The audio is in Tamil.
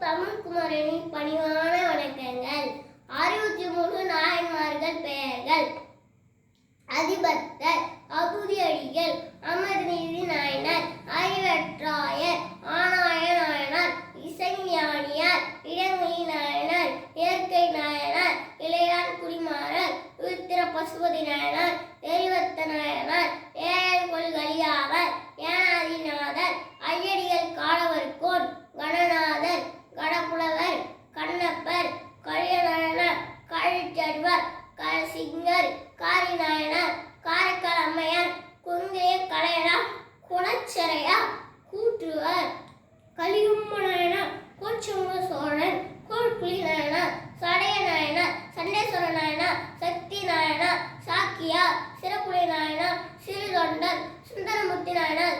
தமிழ் குமரனின் பணிவான வணக்கங்கள். 63 நாயன்மார்கள் பெயர்கள்: அதிபத்தர், அபுதியடிகள், அமர்நீதி நாயனார், அறிவற்றாயர், ஆனாய நாயனார், இசைஞானியார், இடங்கை நாயனார், இயற்கை நாயனார், இளையான் குடிமாறர், விருத்திர பசுபதி நாயனார், தெரிவத்த நாயனார், ஏழல் கொள்கலியாவர், ஏனாதிநாதர், ஐயடிகள் காலவர்கோன், கணநாதர், கடப்புலவர், கண்ணப்பர், கழியநாயனார், கழிச்சடுவர், சிங்கர், காரிநாயனார், காரைக்கால் அம்மையார், குங்கைய கலையனார், குணச்சரையார், கூற்றுவர், கலியும்ம நாயனார், கோச்சமுக சோழன், கோட்புலி நாயனார், சடைய நாயனார், சண்டேஸ்வர நாயனார், சக்தி நாயனார், சாக்கியார், சிறப்புலை நாயனார், சிறுதொண்டர், சுந்தரமூர்த்தி நாயனார்,